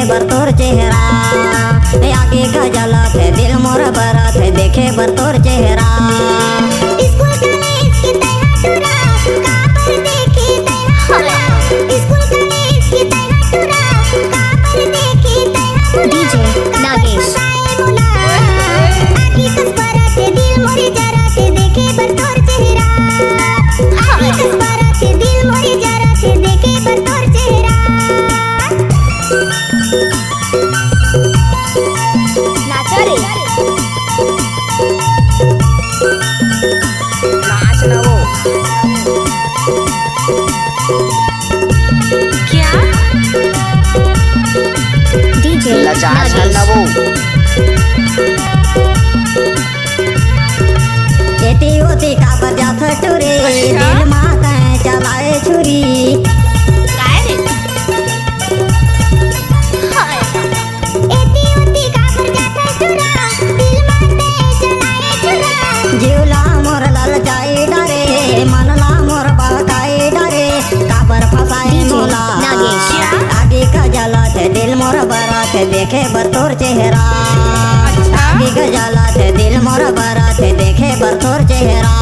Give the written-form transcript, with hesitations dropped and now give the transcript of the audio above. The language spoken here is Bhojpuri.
बर तोर चेहरा। आगे का जलत है दिल मोर बरत है देखे बर तोर चेहरा। स्कूल कॉलेज के तैयार टूरा काबर देखे तैयार स्कूल कॉलेज के तैयार टूरा काबर देखे तैयार डीजे नागेश आगे कस बरत है दिल मोरी जरत है देखे बर तोर चेहरा। आगे कस बरत है दिल मोरी जरत है देखे बर तोर चेहरा। नाचा रे नाच ना वो क्या डीजे लजा नागेश ना वो एती ओती का बजात टूरे दिल माँ कहे चलाए छुरी। काय रे हाय एती उती काबर जाता टूरा दिल माते चलाए छुरा। जीवला मोर लल जाई डरे मनला मोर बहकाई डरे काबर फसाए डीजे मोला। नागेश। आगे का जलत है दिल मोर बरत है देखे बर तोर चेहरा। आगे का जलत है दिल मोर बरत है देखे बर तोर चेहरा।